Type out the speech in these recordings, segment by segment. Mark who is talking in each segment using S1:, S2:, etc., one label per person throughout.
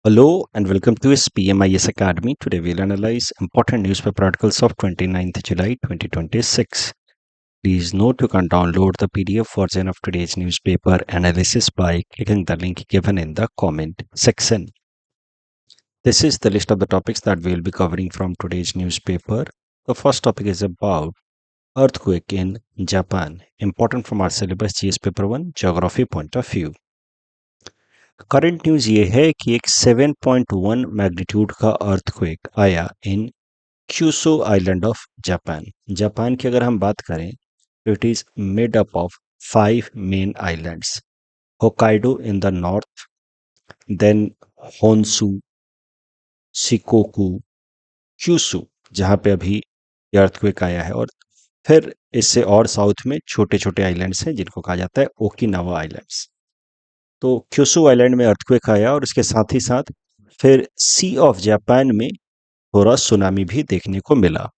S1: Hello and welcome to SPMIS Academy. Today we'll analyze important newspaper articles of 29th July 2026. Please note you can download the PDF version of today's newspaper analysis by clicking the link given in the comment section. This is the list of the topics that we'll be covering from today's newspaper. The first topic is about earthquake in Japan, important from our syllabus GS paper 1 geography point of view. Current news ये है कि एक 7.1 magnitude का earthquake आया in Kyushu island of Japan. Japan की अगर हम बात करें तो it is made up of 5 main islands, Hokkaido in the north, then Honshu, Shikoku, Kyushu जहाँ पे अभी ये अर्थक्वेक आया है, और फिर इससे और साउथ में छोटे छोटे आइलैंड्स हैं जिनको कहा जाता है ओकिनावा आइलैंड्स। तो क्यूसू आइलैंड में अर्थक्वेक आया और उसके साथ ही साथ फिर सी ऑफ जापान में थोड़ा सुनामी भी देखने को मिला।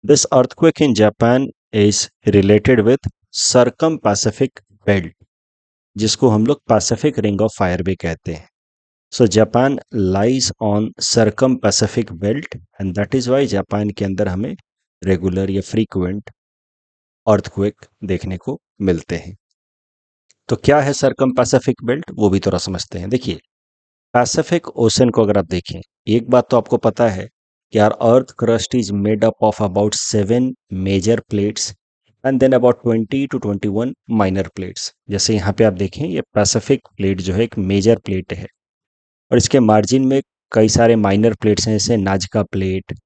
S1: This earthquake in Japan is related with circum Pacific belt, जिसको हम लोग पैसिफिक रिंग ऑफ फायर भी कहते हैं। So Japan lies on circum Pacific belt and that is why Japan के अंदर हमें रेगुलर या फ्रीक्वेंट अर्थक्वेक देखने को मिलते हैं। तो क्या है सर्कम पैसिफिक बेल्ट, वो भी थोड़ा समझते हैं। देखिए, पैसिफिक ओशन को अगर आप देखें, एक बात तो आपको पता है कि our earth crust is made up of about 7 major plates and then about 20 to 21 minor plates. जैसे यहाँ पे आप देखें, ये पैसिफिक प्लेट जो है एक मेजर प्लेट है और इसके मार्जिन में कई सारे माइनर प्लेट्स हैं, जैसे नाजका प्लेट,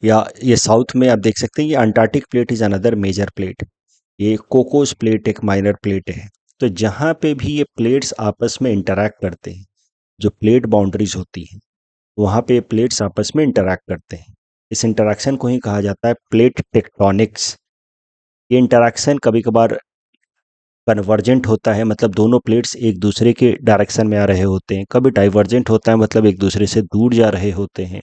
S1: या ये साउथ में आप देख सकते हैं ये Antarctic plate is another major plate, ये कोकोस प्लेट एक माइनर प्लेट है। तो जहाँ पे भी ये प्लेट्स आपस में इंटरैक्ट करते हैं, जो प्लेट बाउंड्रीज होती हैं, वहाँ पे प्लेट्स आपस में इंटरैक्ट करते हैं। इस इंटरैक्शन को ही कहा जाता है प्लेट टेक्टोनिक्स। ये इंटरैक्शन कभी कभार कन्वर्जेंट होता है, मतलब दोनों प्लेट्स एक दूसरे के डायरेक्शन में आ रहे होते हैं। कभी डाइवर्जेंट होता है, मतलब एक दूसरे से दूर जा रहे होते हैं।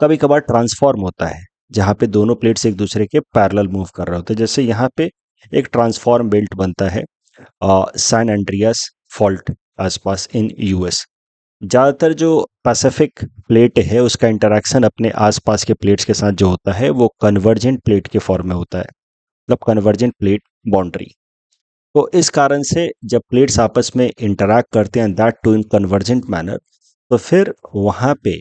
S1: कभी कभार ट्रांसफॉर्म होता है, जहाँ पे दोनों प्लेट्स एक दूसरे के पैरेलल मूव कर रहे होते हैं। जैसे यहाँ पे एक ट्रांसफॉर्म बेल्ट बनता है सैन एंड्रियास फॉल्ट आसपास इन यूएस। ज़्यादातर जो पैसिफिक प्लेट है उसका इंटरैक्शन अपने आसपास के प्लेट्स के साथ जो होता है वो कन्वर्जेंट प्लेट के फॉर्म में होता है, मतलब कन्वर्जेंट प्लेट बाउंड्री। तो इस कारण से जब प्लेट्स आपस में इंटरैक्ट करते हैं that too in convergent manner, तो फिर वहाँ पे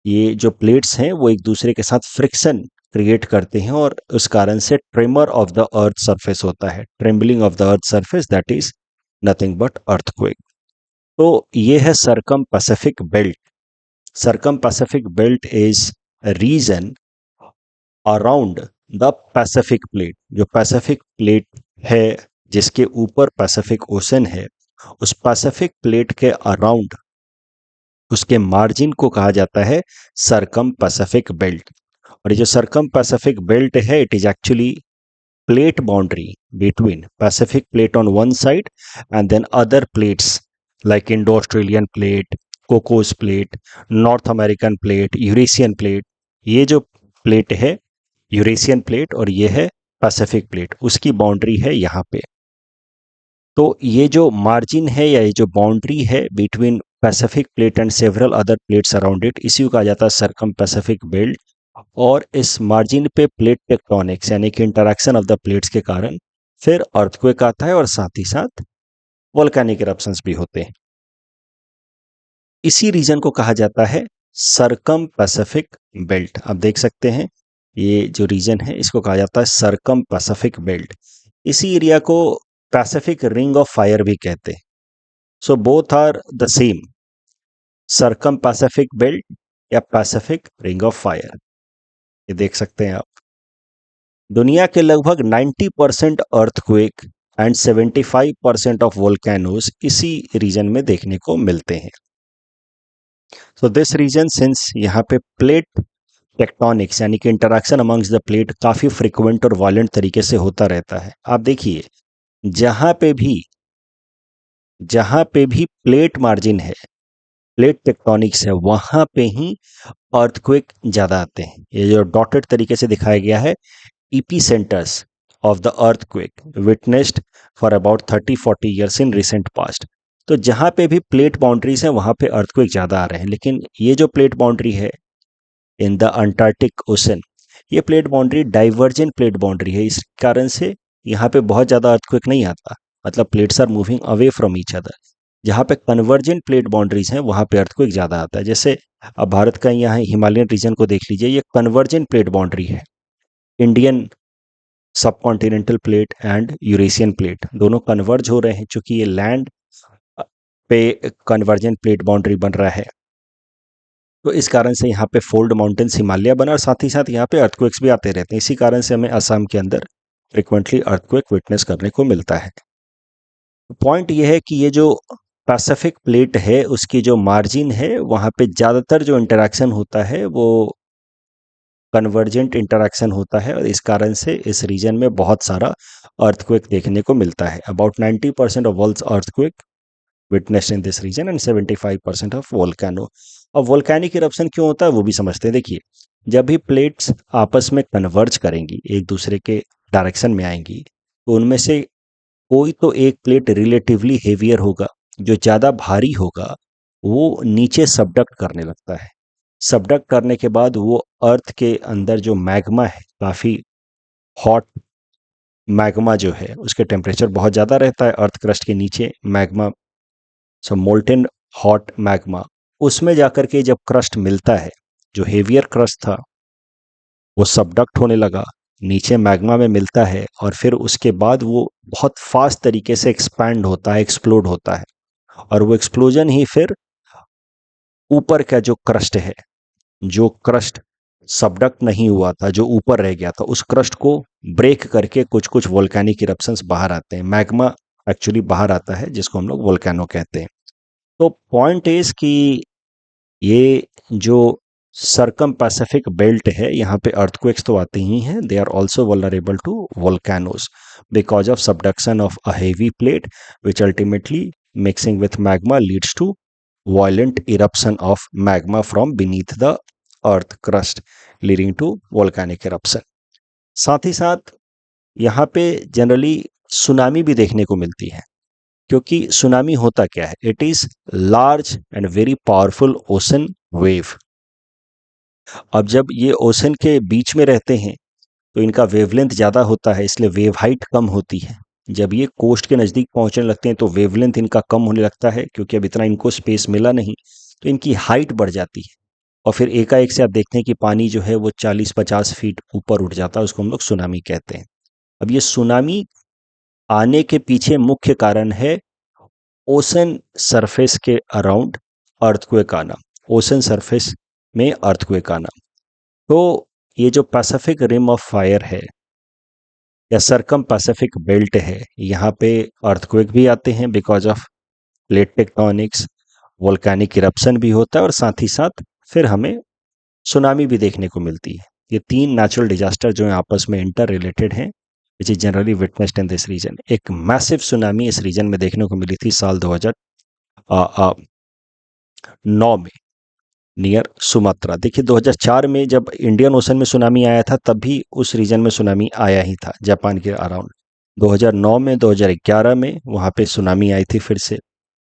S1: ये जो प्लेट्स हैं वो एक दूसरे के साथ फ्रिक्शन क्रिएट करते हैं और उस कारण से tremor of the earth surface होता है, trembling of the earth surface, that is nothing but earthquake. तो ये है circum Pacific belt. Circum Pacific belt is region around the Pacific plate. जो पैसिफिक प्लेट है जिसके ऊपर पैसिफिक ओशन है, उस पैसिफिक प्लेट के अराउंड उसके मार्जिन को कहा जाता है सर्कम पैसिफिक बेल्ट। और ये जो सर्कम पैसिफिक बेल्ट है, it is actually plate boundary between Pacific plate on one side and then other plates like Indo-Australian plate, Cocos plate, North American plate, Eurasian plate। ये जो plate है Eurasian plate और ये है Pacific plate, उसकी boundary है यहाँ पे। तो ये जो मार्जिन है या ये जो बाउंड्री है between Pacific plate and several other plates around it, इसी को कहा जाता है सर्कम पैसिफिक बेल्ट। और इस मार्जिन पे प्लेट टेक्टोनिक्स यानी कि इंटरैक्शन ऑफ द प्लेट्स के कारण फिर अर्थक्वेक आता है और साथ ही साथ वोल्केनिक इरप्शंस भी होते हैं। इसी रीजन को कहा जाता है सर्कम पैसिफिक बेल्ट। आप देख सकते हैं ये जो रीजन है इसको कहा जाता है सर्कम पैसिफिक बेल्ट। इसी एरिया को पैसिफिक रिंग ऑफ फायर भी कहते हैं। So both are the same, circum Pacific belt या पैसिफिक रिंग ऑफ फायर। ये देख सकते हैं आप। दुनिया के लगभग 90% अर्थक्वेक एंड 75% ऑफ वोल्केनोज इसी रीजन में देखने को मिलते हैं। सो दिस रीजन, सिंस यहाँ पे प्लेट टेक्टोनिक्स यानी कि इंटरैक्शन अमंग्स द प्लेट काफी फ्रिक्वेंट और वायलेंट तरीके से होता रहता है। आप देखिए, जहाँ पे भी प्लेट मार्जिन है, प्लेट टेक्टोनिक्स है, वहां पे ही अर्थक्वेक ज्यादा आते हैं। ये जो डॉटेड तरीके से दिखाया गया है, epicenters of the earthquake witnessed for about 30-40 years in recent past। तो जहाँ पे भी प्लेट बाउंड्रीज हैं वहाँ पे अर्थक्वेक ज़्यादा आ रहे हैं, लेकिन ये जो प्लेट बाउंड्री है इन द अंटार्कटिक ओशन, ये plate boundary divergent plate boundary है। इस कारण से यहाँ पे बहुत ज़्यादा अर्थक्वेक नहीं आता, मतलब plates are moving away from each other. जहाँ पे कन्वर्जेंट प्लेट बाउंड्रीज हैं वहाँ पे अर्थक्वेक ज़्यादा आता है। जैसे अब भारत का यहाँ हिमालयन रीजन को देख लीजिए, ये कन्वर्जेंट प्लेट बाउंड्री है। इंडियन सब continental plate and Eurasian plate दोनों कन्वर्ज हो रहे हैं, चूंकि ये लैंड पे कन्वर्जेंट प्लेट बाउंड्री बन रहा है। तो इस कारण से यहाँ पे फोल्ड माउंटेन्स हिमालय बना, और साथ ही साथ यहाँ पे अर्थक्वेक्स भी आते रहते हैं। इसी कारण से हमें असम के अंदर फ्रिक्वेंटली अर्थक्वेक विटनेस करने को मिलता है। पॉइंट ये है कि ये जो पैसिफिक प्लेट है उसकी जो मार्जिन है वहाँ पे ज़्यादातर जो इंटरेक्शन होता है वो कन्वर्जेंट इंटरेक्शन होता है, और इस कारण से इस रीजन में बहुत सारा अर्थक्वेक देखने को मिलता है। About 90% of world's earthquake witnessed in this region and 75% of volcano. अब वोल्केनिक इरप्शन क्यों होता है वो भी समझते हैं। देखिए, जब भी प्लेट्स आपस में कन्वर्ज करेंगी, एक दूसरे के डायरेक्शन में आएंगी, तो उनमें से कोई तो एक प्लेट रिलेटिवली हेवियर होगा, जो ज़्यादा भारी होगा वो नीचे सबडक्ट करने लगता है। सबडक्ट करने के बाद वो अर्थ के अंदर जो मैग्मा है, काफ़ी हॉट मैग्मा जो है उसके टेम्परेचर बहुत ज़्यादा रहता है अर्थ क्रस्ट के नीचे मैग्मा, सो मोल्टेन हॉट मैग्मा, उसमें जाकर के जब क्रस्ट मिलता है, जो हेवियर क्रस्ट था वो सबडक्ट होने लगा, नीचे मैग्मा में मिलता है, और फिर उसके बाद वो बहुत फास्ट तरीके से एक्सपैंड होता है, एक्सप्लोड होता है, और वो एक्सप्लोजन ही फिर ऊपर का जो क्रस्ट है, जो क्रस्ट सबडक्ट नहीं हुआ था, जो ऊपर रह गया था, उस क्रस्ट को ब्रेक करके कुछ कुछ वोल्केनिक इरप्शंस बाहर आते हैं। मैग्मा एक्चुअली बाहर आता है जिसको हम लोग वोल्केनो कहते हैं। तो पॉइंट इज कि ये जो सरकम पैसिफिक बेल्ट है यहाँ पे अर्थक्वेक्स तो आते ही हैं, they are also vulnerable to volcanoes because of subduction of a heavy plate which ultimately mixing with magma leads to violent eruption of magma from beneath the earth crust leading to volcanic eruption। साथ ही साथ यहाँ पे generally tsunami भी देखने को मिलती है, क्योंकि सुनामी होता क्या है, it is large and very powerful ocean wave. अब जब ये ओशन के बीच में रहते हैं तो इनका वेवलेंथ ज़्यादा होता है, इसलिए वेव हाइट कम होती है। जब ये कोस्ट के नज़दीक पहुंचने लगते हैं तो वेवलेंथ इनका कम होने लगता है, क्योंकि अब इतना इनको स्पेस मिला नहीं, तो इनकी हाइट बढ़ जाती है, और फिर एकाएक से आप देखते हैं कि पानी जो है वो 40-50 फीट ऊपर उठ जाता है, उसको हम लोग सुनामी कहते हैं। अब ये सुनामी आने के पीछे मुख्य कारण है ओशन सरफेस के अराउंड अर्थक्वेक आना, ओशन सरफेस में अर्थक्वेक आना। तो ये जो पैसिफिक रिम ऑफ फायर है या सरकम पैसिफिक बेल्ट है, यहाँ पे अर्थक्वेक भी आते हैं because of plate tectonics, volcanic eruption भी होता है, और साथ ही साथ फिर हमें सुनामी भी देखने को मिलती है। ये तीन नेचुरल डिजास्टर जो हैं आपस में इंटर रिलेटेड हैं, which is generally witnessed in this region. एक मैसिव सुनामी इस रीजन में देखने को मिली थी साल 2009 में नियर सुमात्रा। देखिए 2004 में जब इंडियन ओशन में सुनामी आया था तब भी उस रीजन में सुनामी आया ही था, जापान के अराउंड। 2009 में, 2011 में वहाँ पे सुनामी आई थी फिर से।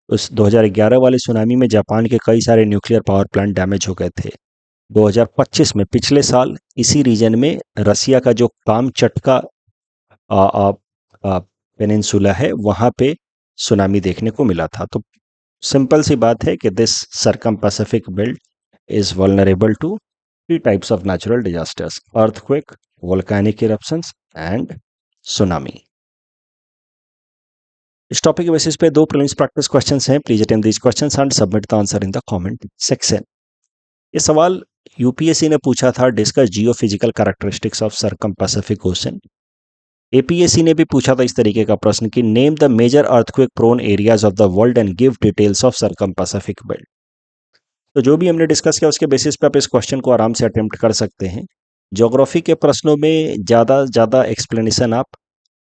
S1: उस 2011 वाले सुनामी में जापान के कई सारे न्यूक्लियर पावर प्लांट डैमेज हो गए थे। 2025 में, पिछले साल, इसी रीजन में रसिया का जो कामचटका पेनिनसुला है वहाँ पे सुनामी देखने को मिला था। तो सिंपल सी बात है कि this circum Pacific belt is vulnerable to three types of natural disasters: earthquake, volcanic eruptions and tsunami। इस टॉपिक के बेसिस पे दो प्रीलिम्स प्रैक्टिस क्वेश्चंस हैं। Please attempt these questions and submit the answer in the comment section. ये सवाल UPSC ने पूछा था, discuss geophysical characteristics of circum Pacific ocean. APSC ने भी पूछा था इस तरीके का प्रश्न कि name the major earthquake prone areas of the world and give details of circum Pacific belt. तो जो भी हमने डिस्कस किया उसके बेसिस पे आप इस क्वेश्चन को आराम से अटेम्प्ट कर सकते हैं। ज्योग्राफी के प्रश्नों में ज़्यादा एक्सप्लेनेशन आप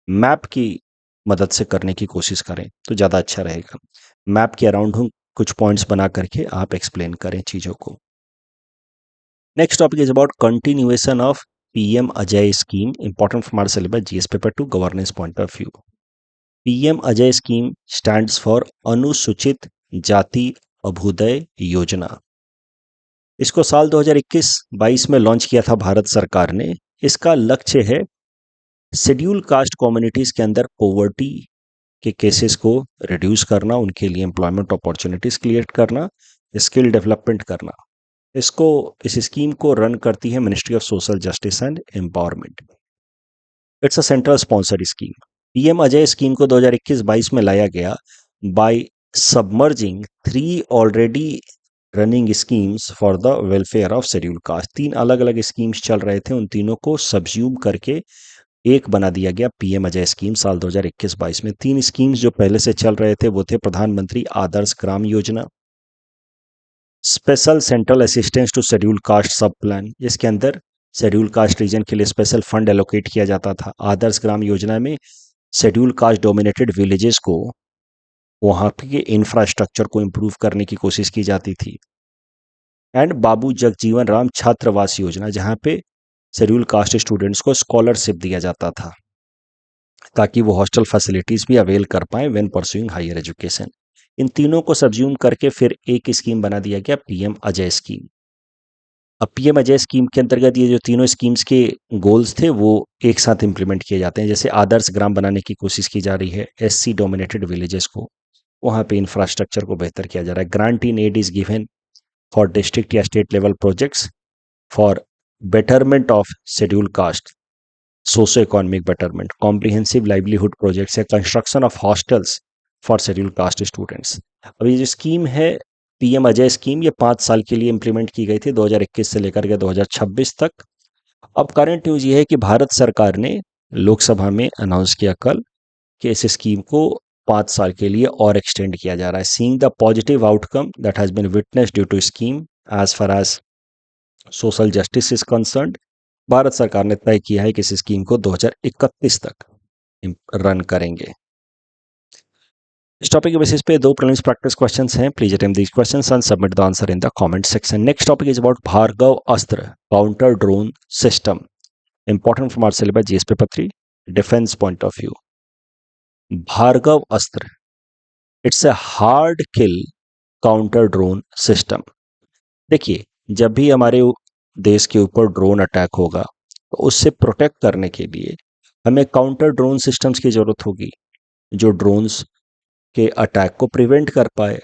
S1: मैप की मदद से करने की कोशिश करें तो ज़्यादा अच्छा रहेगा। मैप के अराउंड हम कुछ पॉइंट्स बना करके आप एक्सप्लेन करें चीज़ों को। Next topic is about continuation of PM Ajay scheme, important from our syllabus GS paper 2 governance point of view. PM Ajay scheme stands for अनुसूचित जाति अभ्युदय योजना। इसको साल 2021-22 में लॉन्च किया था भारत सरकार ने। इसका लक्ष्य है शेड्यूल कास्ट कम्युनिटीज के अंदर पॉवर्टी के केसेस को रिड्यूस करना, उनके लिए एम्प्लॉयमेंट अपॉर्चुनिटीज क्रिएट करना, स्किल डेवलपमेंट करना। इस स्कीम को रन करती है ministry of social justice and empowerment. It's a central sponsored scheme. PM Ajay scheme को 2021-22 में लाया गया by submerging 3 already running schemes for the welfare of schedule caste. 3 अलग अलग स्कीम्स चल रहे थे, उन तीनों को सब्ज्यूम करके एक बना दिया गया पीएम अजय स्कीम साल 2021-22 में। 3 स्कीम्स जो पहले से चल रहे थे वो थे प्रधानमंत्री Adarsh Gram Yojana, special central assistance to scheduled caste sub plan, जिसके अंदर शेड्यूल कास्ट रीजन के लिए स्पेशल फंड एलोकेट किया जाता था। आदर्श ग्राम योजना में शेड्यूल कास्ट डोमिनेटेड विलेजेस को, वहां के इंफ्रास्ट्रक्चर को इंप्रूव करने की कोशिश की जाती थी। एंड बाबू जगजीवन राम छात्रवास योजना, जहां पे शेड्यूल कास्ट स्टूडेंट्स को स्कॉलरशिप दिया जाता था ताकि वो हॉस्टल फैसिलिटीज भी अवेल कर पाए व्हेन परस्यूइंग हायर एजुकेशन। इन तीनों को सब्ज्यूम करके फिर एक स्कीम बना दिया गया पीएम अजय स्कीम। अब पीएम अजय स्कीम के अंतर्गत ये जो तीनों स्कीम्स के गोल्स थे वो एक साथ इंप्लीमेंट किए जाते हैं। जैसे आदर्श ग्राम बनाने की कोशिश की जा रही है एससी डोमिनेटेड विलेजेस को, वहां पे इंफ्रास्ट्रक्चर को बेहतर किया जा रहा है। Grant in aid is given for district या state level projects for betterment of schedule caste, socio economic betterment, comprehensive livelihood projects या construction of hostels for schedule caste students. अब ये जो स्कीम है पीएम अजय स्कीम, ये 5 साल के लिए इंप्लीमेंट की गई थी 2021 से लेकर के 2026 तक। अब करंट न्यूज ये है कि भारत सरकार ने लोकसभा में अनाउंस किया कल कि इस स्कीम को 5 साल के लिए और एक्सटेंड किया जा रहा है। Seeing the positive outcome that has been witnessed due to scheme as far as social justice is concerned, Bharat सरकार ने तय किया है कि इस स्कीम को 2031 तक रन करेंगे। इस टॉपिक के बेसिस पे 2 प्रीलिम्स प्रैक्टिस क्वेश्चंस हैं। Please attempt these questions and submit the answer in the comment section. Next topic is about Bhargav Astra counter drone system, important from our syllabus GS paper 3 defence point of view. Bhargav Astra, it's a hard kill counter drone system. देखिए, जब भी हमारे देश के ऊपर drone attack होगा तो उससे प्रोटेक्ट करने के लिए हमें काउंटर ड्रोन सिस्टम्स की जरूरत होगी जो ड्रोन्स के अटैक को प्रिवेंट कर पाए।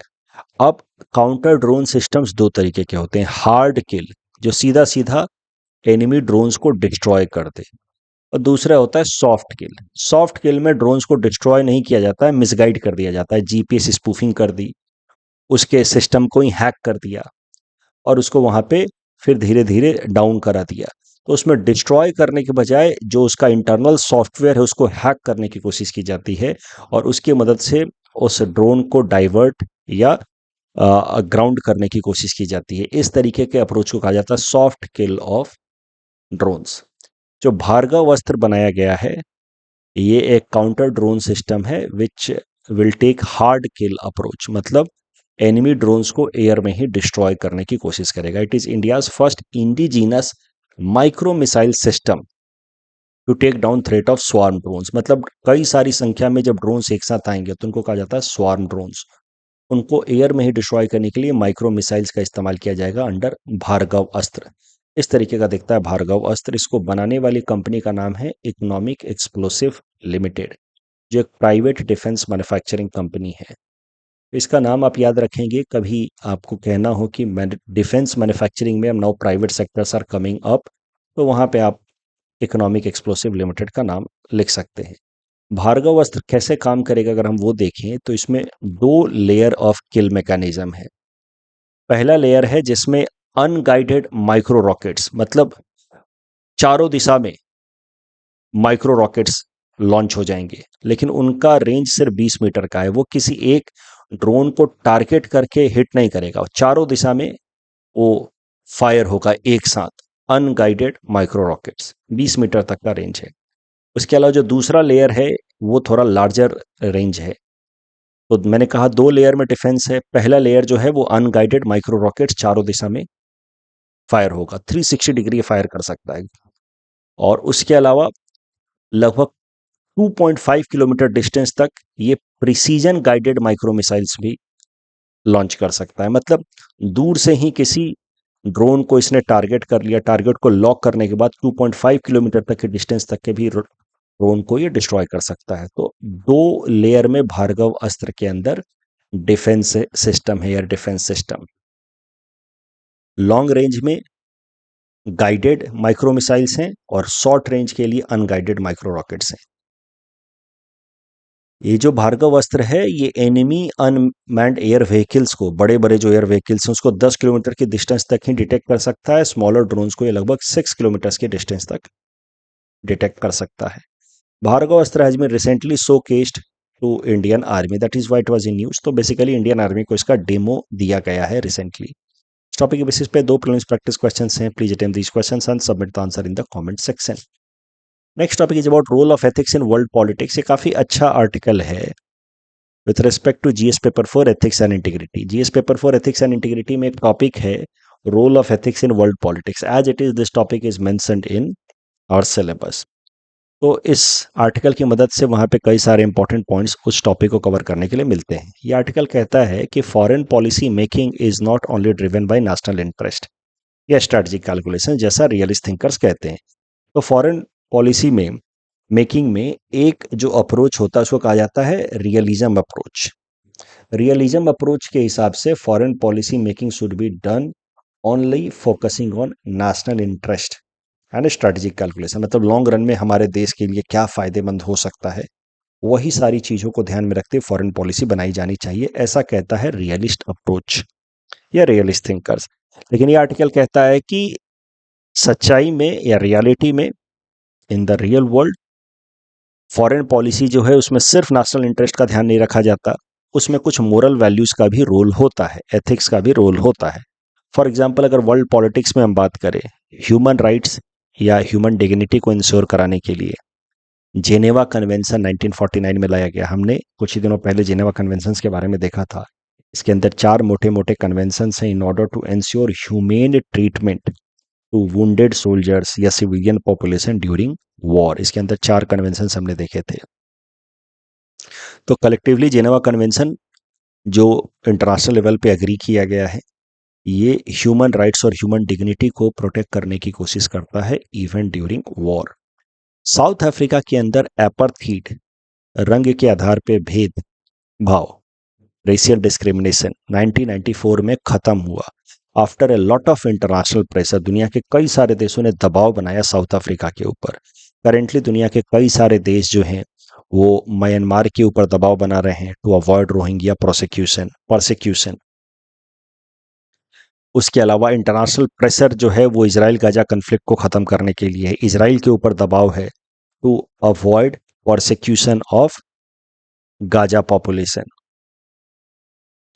S1: अब काउंटर ड्रोन सिस्टम्स 2 तरीके के होते हैं। हार्ड किल, जो सीधा सीधा एनिमी ड्रोन्स को डिस्ट्रॉय कर दे, और दूसरा होता है सॉफ्ट किल। सॉफ्ट किल में ड्रोन्स को डिस्ट्रॉय नहीं किया जाता है, मिसगाइड कर दिया जाता है, जीपीएस स्पूफिंग कर दी, उसके सिस्टम को ही हैक कर दिया और उसको वहां पे फिर धीरे धीरे डाउन करा दिया। तो उसमें डिस्ट्रॉय करने के बजाय जो उसका इंटरनल सॉफ्टवेयर है उसको हैक करने की कोशिश की जाती है और उसकी मदद से उस ड्रोन को डाइवर्ट या ग्राउंड करने की कोशिश की जाती है। इस तरीके के अप्रोच को कहा जाता है सॉफ्ट किल ऑफ ड्रोन्स। जो भार्गव अस्त्र बनाया गया है ये एक काउंटर ड्रोन सिस्टम है which will take hard kill approach, मतलब एनिमी ड्रोन्स को एयर में ही डिस्ट्रॉय करने की कोशिश करेगा। It is India's first indigenous micro missile system to take down threat of swarm drones. मतलब कई सारी संख्या में जब ड्रोन्स एक साथ आएंगे तो उनको कहा जाता है स्वार्म ड्रोन्स। उनको एयर में ही डिस्ट्रॉय करने के लिए माइक्रो मिसाइल्स का इस्तेमाल किया जाएगा अंडर भार्गव अस्त्र। इस तरीके का दिखता है भार्गव अस्त्र। इसको बनाने वाली कंपनी का नाम है इकोनॉमिक एक्सप्लोसिव लिमिटेड, जो एक प्राइवेट डिफेंस मैन्युफैक्चरिंग कंपनी है। इसका नाम आप याद रखेंगे, कभी आपको कहना हो कि डिफेंस मैन्युफैक्चरिंग में now private sectors are coming up, तो वहां पे आप इकोनॉमिक एक्सप्लोसिव लिमिटेड का नाम लिख सकते हैं। भार्गव अस्त्र कैसे काम करेगा अगर हम वो देखें तो इसमें 2 लेयर ऑफ किल मैकेनिज्म है। पहला लेयर है जिसमें अनगाइडेड माइक्रो रॉकेट्स, मतलब चारों दिशा में माइक्रो रॉकेट्स लॉन्च हो जाएंगे, लेकिन उनका रेंज सिर्फ 20 मीटर का है। वो किसी एक ड्रोन को टारगेट करके हिट नहीं करेगा, चारों दिशा में वो फायर होगा एक साथ। अनगाइडेड माइक्रो रॉकेट्स 20 मीटर तक का रेंज है। उसके अलावा जो दूसरा लेयर है वो थोड़ा लार्जर रेंज है। तो मैंने कहा 2 लेयर में डिफेंस है। पहला लेयर जो है वो अनगाइडेड माइक्रो रॉकेट्स चारों दिशा में फायर होगा, 360 डिग्री फायर कर सकता है। और उसके अलावा लगभग 2.5 किलोमीटर डिस्टेंस तक ये प्रिसीजन गाइडेड माइक्रो मिसाइल्स भी लॉन्च कर सकता है। मतलब दूर से ही किसी ड्रोन को इसने टारगेट कर लिया, टारगेट को लॉक करने के बाद 2.5 किलोमीटर तक के डिस्टेंस तक के भी ड्रोन को ये डिस्ट्रॉय कर सकता है। तो 2 लेयर में भार्गव अस्त्र के अंदर डिफेंस सिस्टम है, air defence system. Long range में गाइडेड माइक्रो मिसाइल्स हैं और शॉर्ट रेंज के लिए अनगाइडेड माइक्रो रॉकेट्स हैं। ये जो भार्गव अस्त्र है ये एनिमी अनमैन्ड एयर व्हीकल्स को, बड़े बड़े जो एयर व्हीकल्स हैं उसको 10 किलोमीटर की डिस्टेंस तक ही डिटेक्ट कर सकता है। स्मॉलर ड्रोन्स को ये लगभग 6 किलोमीटर की डिस्टेंस तक डिटेक्ट कर सकता है। Bhargav Astra has been recently showcased to Indian army, that is why it was in news. तो बेसिकली इंडियन आर्मी को इसका डेमो दिया गया है रिसेंटली। इस टॉपिक के बेसिस पे 2 प्रीलिम्स प्रैक्टिस क्वेश्चंस हैं। Please attempt these questions and submit the answer in the comment section. Next topic is about role of ethics in world politics. ये काफी अच्छा आर्टिकल है with respect to GS paper for ethics and integrity. GS paper for ethics and integrity में एक topic है role of ethics in world politics. As it is this topic is mentioned in our syllabus. तो इस article की मदद से वहाँ पे कई सारे इंपॉर्टेंट पॉइंट्स उस टॉपिक को कवर करने के लिए मिलते हैं। ये आर्टिकल कहता है कि foreign policy making is not only driven by national interest या स्ट्रेटजिक कैलकुलेशन, जैसा रियलिस्ट थिंकर्स कहते हैं। तो फॉरेन पॉलिसी में मेकिंग में एक जो अप्रोच होता है उसको कहा जाता है रियलिज्म अप्रोच। रियलिज्म अप्रोच के हिसाब से foreign policy making should be done only focusing on national interest and strategic calculation. मतलब लॉन्ग रन में हमारे देश के लिए क्या फायदेमंद हो सकता है, वही सारी चीजों को ध्यान में रखते हुए फॉरेन पॉलिसी बनाई जानी चाहिए, ऐसा कहता है रियलिस्ट अप्रोच या रियलिस्ट थिंकर्स। लेकिन ये आर्टिकल कहता है कि सच्चाई में या रियलिटी में in the real world foreign policy जो है उसमें सिर्फ नेशनल इंटरेस्ट का ध्यान नहीं रखा जाता, उसमें कुछ मोरल वैल्यूज का भी रोल होता है, एथिक्स का भी रोल होता है। फॉर एग्जाम्पल अगर वर्ल्ड पॉलिटिक्स में हम बात करें, ह्यूमन राइट्स या ह्यूमन डिग्निटी को इंश्योर कराने के लिए जेनेवा कन्वेंशन 1949 में लाया गया। हमने कुछ ही दिनों पहले जेनेवा कन्वेंशन के बारे में देखा था। इसके अंदर 4 मोटे मोटे कन्वेंशन हैं in order to ensure humane treatment to wounded soldiers या सिविलियन पॉपुलेशन ड्यूरिंग वॉर। इसके अंदर 4 कन्वेंशन हमने देखे थे। तो कलेक्टिवली जेनेवा कन्वेंशन जो इंटरनेशनल लेवल पे एग्री किया गया है, ये ह्यूमन राइट्स और ह्यूमन डिग्निटी को प्रोटेक्ट करने की कोशिश करता है even during war. South Africa के अंदर एपार्थीड, रंग के आधार पे भेदभाव, रेशियल डिस्क्रिमिनेशन 1994 में खत्म हुआ। After a lot of international pressure, दुनिया के कई सारे देशों ने दबाव बनाया साउथ अफ्रीका के ऊपर। करेंटली दुनिया के कई सारे देश जो हैं वो म्यांमार के ऊपर दबाव बना रहे हैं टू अवॉइड रोहिंग्या परसिक्यूशन। उसके अलावा इंटरनेशनल प्रेशर जो है वो इजराइल गाजा कन्फ्लिक्ट को खत्म करने के लिए है। इजराइल के ऊपर दबाव है to avoid persecution of Gaza population.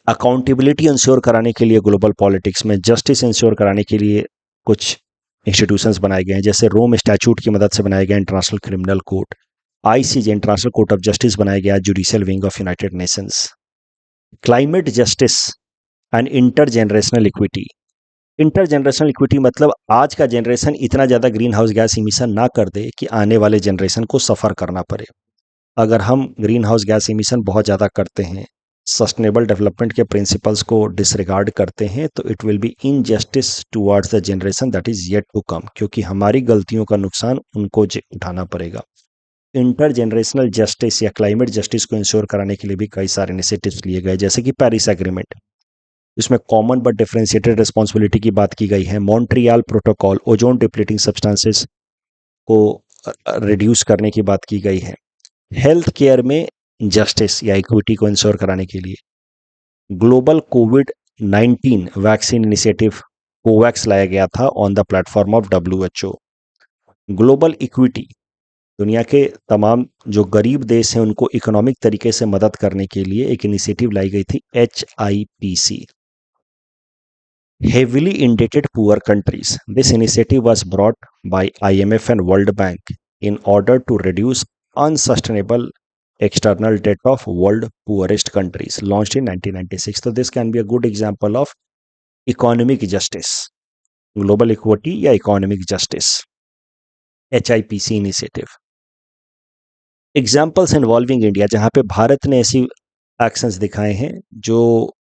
S1: Accountability ensure कराने के लिए ग्लोबल पॉलिटिक्स में जस्टिस इंश्योर कराने के लिए कुछ इंस्टीट्यूशंस बनाए गए हैं, जैसे रोम स्टैट्यूट की मदद से बनाया गया international criminal court, ICJ international court of justice बनाया गया, judicial wing of United Nations. Climate justice and intergenerational equity. Intergenerational equity मतलब आज का जनरेशन इतना ज़्यादा ग्रीन हाउस गैस इमिशन ना कर दे कि आने वाले जनरेशन को सफ़र करना पड़े। अगर हम ग्रीन हाउस गैस इमिशन बहुत ज़्यादा करते हैं, सस्टेनेबल डेवलपमेंट के प्रिंसिपल्स को डिसरिगार्ड करते हैं, तो it will be injustice towards the generation that is yet to come, क्योंकि हमारी गलतियों का नुकसान उनको उठाना पड़ेगा। इंटर जनरेशनल जस्टिस या क्लाइमेट जस्टिस को इंश्योर कराने के लिए भी कई सारे इनिशिएटिव्स लिए गए, जैसे कि पेरिस एग्रीमेंट, इसमें कॉमन बट डिफरेंशिएटेड रिस्पॉन्सिबिलिटी की बात की गई है। Montreal protocol, ozone depleting substances को रिड्यूस करने की बात की गई है। हेल्थ केयर में जस्टिस या इक्विटी को इंश्योर कराने के लिए ग्लोबल कोविड-19 वैक्सीन इनिशिएटिव कोवैक्स लाया गया था on the platform of WHO. Global equity, दुनिया के तमाम जो गरीब देश हैं उनको इकोनॉमिक तरीके से मदद करने के लिए एक इनिशिएटिव लाई गई थी, HIPC, heavily indebted poor countries. This initiative was brought by IMF and World Bank in order to reduce unsustainable external debt of world poorest countries, launched in 1996. So this can be a good example of economic justice, global equity या economic justice, HIPC initiative. Examples involving India, जहाँ पे भारत ने ऐसी actions दिखाए हैं जो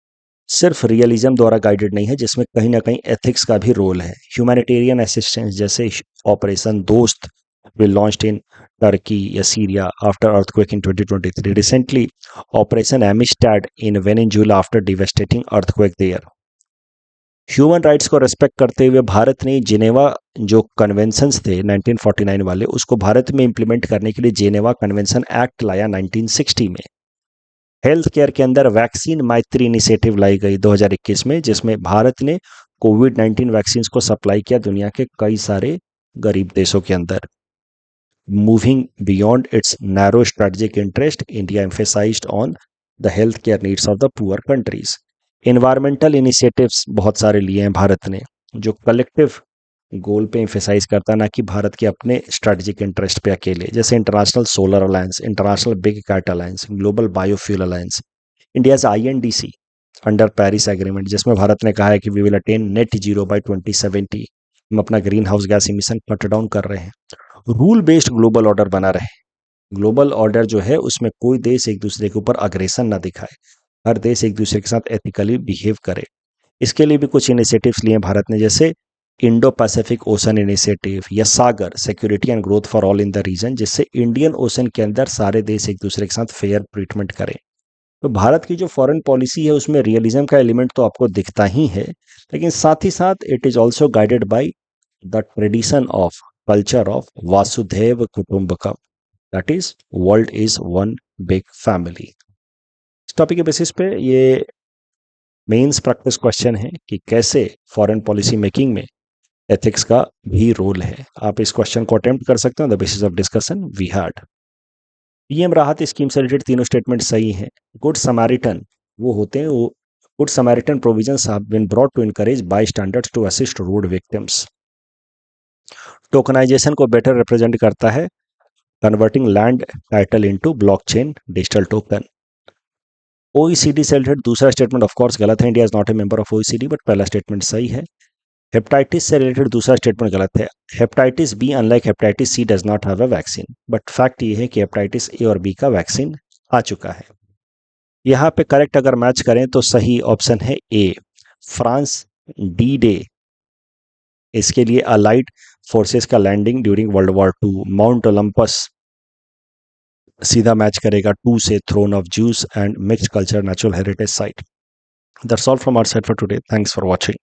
S1: सिर्फ realism द्वारा गाइडेड नहीं है, जिसमें कहीं ना कहीं एथिक्स का भी रोल है। ह्यूमैनिटेरियन असिस्टेंस जैसे ऑपरेशन दोस्त will launched in Turkey या Syria after earthquake in 2023. Recently, Operation Amistad in Venezuela after devastating earthquake there. Human rights को रेस्पेक्ट करते हुए भारत ने जिनेवा जो कन्वेंशंस थे 1949 वाले, उसको भारत में इंप्लीमेंट करने के लिए जिनेवा कन्वेंशन एक्ट लाया 1960 में। हेल्थ केयर के अंदर वैक्सीन मैत्री इनिशिएटिव लाई गई 2021 में, जिसमें भारत ने कोविड 19 वैक्सीन को सप्लाई किया दुनिया के कई सारे गरीब देशों के अंदर। Moving beyond it's narrow strategic interest, India emphasised on the health care needs of the poor countries. Environmental initiatives बहुत सारे लिए हैं भारत ने, जो कलेक्टिव गोल पे एम्फेसाइज करता है, ना कि भारत के अपने स्ट्रेटेजिक इंटरेस्ट पे अकेले, जैसे international solar alliance, international big cat alliance, global biofuel alliance, India's INDC under Paris agreement, जिसमें भारत ने कहा है कि we will attain net zero by 2070। हम अपना green house gas emission cut down कर रहे हैं। रूल बेस्ड ग्लोबल ऑर्डर बना रहे। ग्लोबल ऑर्डर जो है उसमें कोई देश एक दूसरे के ऊपर अग्रेशन ना दिखाए, हर देश एक दूसरे के साथ एथिकली बिहेव करे। इसके लिए भी कुछ इनिशिएटिव्स लिए भारत ने, जैसे इंडो पैसिफिक ओशन इनिशिएटिव या SAGAR security and growth for all in the region, जिससे इंडियन ओशन के अंदर सारे देश एक दूसरे के साथ फेयर ट्रीटमेंट करें। तो भारत की जो फॉरेन पॉलिसी है उसमें रियलिज्म का एलिमेंट तो आपको दिखता ही है, लेकिन साथ ही साथ it is also guided by the tradition of culture of वासुदेव कुटुंबकम, that is world is one big family. इस टॉपिक के बेसिस पे ये मेंस प्रैक्टिस क्वेश्चन है कि कैसे फॉरेन पॉलिसी मेकिंग में एथिक्स का भी रोल है। आप इस क्वेश्चन को अटेम्प्ट कर सकते हैं the basis of discussion we had. PM Rahat scheme से रिलेटेड तीनों स्टेटमेंट सही हैं। गुड समारिटन वो होते हैं, वो good Samaritan provisions have been brought to encourage bystanders to assist road victims. Tokenization को बेटर रिप्रेजेंट करता है, converting land title into blockchain digital token. OECD से रिलेटेड दूसरा स्टेटमेंट ऑफ कोर्स गलत है, India is not a member of OECD, but पहला statement सही है। हेपेटाइटिस से रिलेटेड दूसरा स्टेटमेंट गलत है। Hepatitis B unlike hepatitis C does not have a vaccine, but fact ये है कि हेपेटाइटिस ए और बी का वैक्सीन आ चुका है। यहाँ पे करेक्ट अगर मैच करें तो सही ऑप्शन है ए, फ्रांस डी डे, इसके लिए अलाइड फोर्सेस का landing during world war two. Mount Olympus सीधा मैच करेगा 2 से throne of Zeus and mixed culture natural heritage site. That's all from our side for today, thanks for watching.